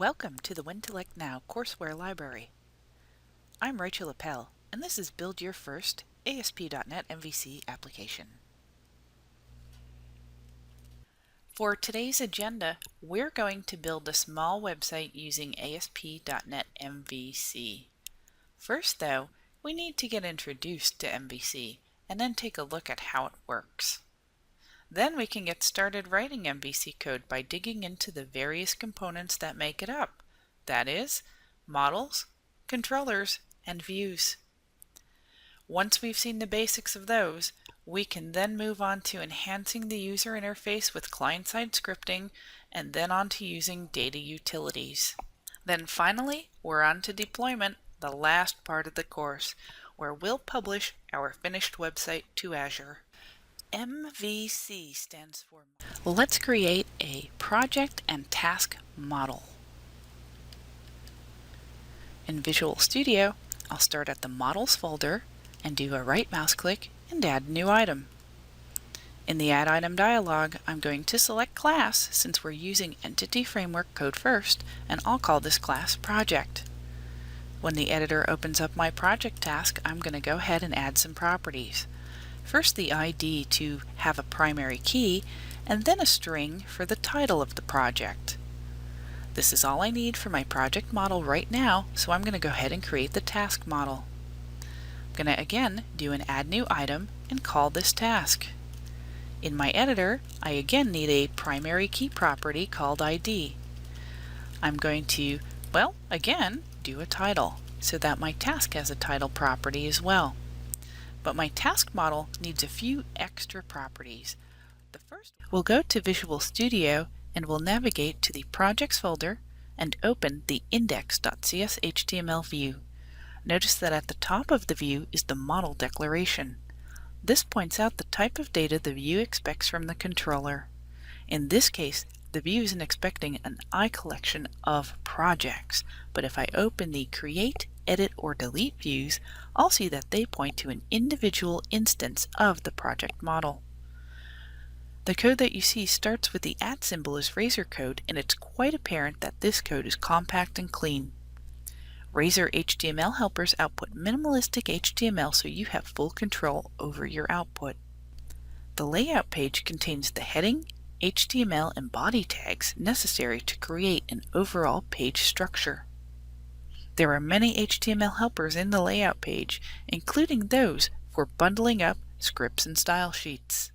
Welcome to the Wintellect Now courseware library. I'm Rachel Appel, and this is Build Your First ASP.NET MVC application. For today's agenda, we're going to build a small website using ASP.NET MVC. First, though, we need to get introduced to MVC and then take a look at how it works. Then we can get started writing MVC code by digging into the various components that make it up. That is, models, controllers, and views. Once we've seen the basics of those, we can then move on to enhancing the user interface with client-side scripting and then on to using data utilities. Then finally, we're on to deployment, the last part of the course, where we'll publish our finished website to Azure. MVC stands for Let's create a project and task model. In Visual Studio, I'll start at the Models folder and do a right mouse click and add new item. In the Add Item dialog, I'm going to select Class since we're using Entity Framework code first, and I'll call this class Project. When the editor opens up my project task, I'm going to go ahead and add some properties. First, the ID to have a primary key, and then a string for the title of the project. This is all I need for my project model right now, so I'm going to go ahead and create the task model. I'm going to again do an add new item and call this task. In my editor, I again need a primary key property called ID. I'm going to, again, do a title so that my task has a title property as well. But my task model needs a few extra properties. The first, we'll go to Visual Studio and we'll navigate to the Projects folder and open the index.cshtml view. Notice that at the top of the view is the model declaration. This points out the type of data the view expects from the controller. In this case, the view isn't expecting an iCollection of projects, but if I open the Create, Edit, or Delete views, I'll see that they point to an individual instance of the project model. The code that you see starts with the @ symbol as Razor code, and it's quite apparent that this code is compact and clean. Razor HTML helpers output minimalistic HTML so you have full control over your output. The layout page contains the heading, HTML, and body tags necessary to create an overall page structure. There are many HTML helpers in the layout page, including those for bundling up scripts and style sheets.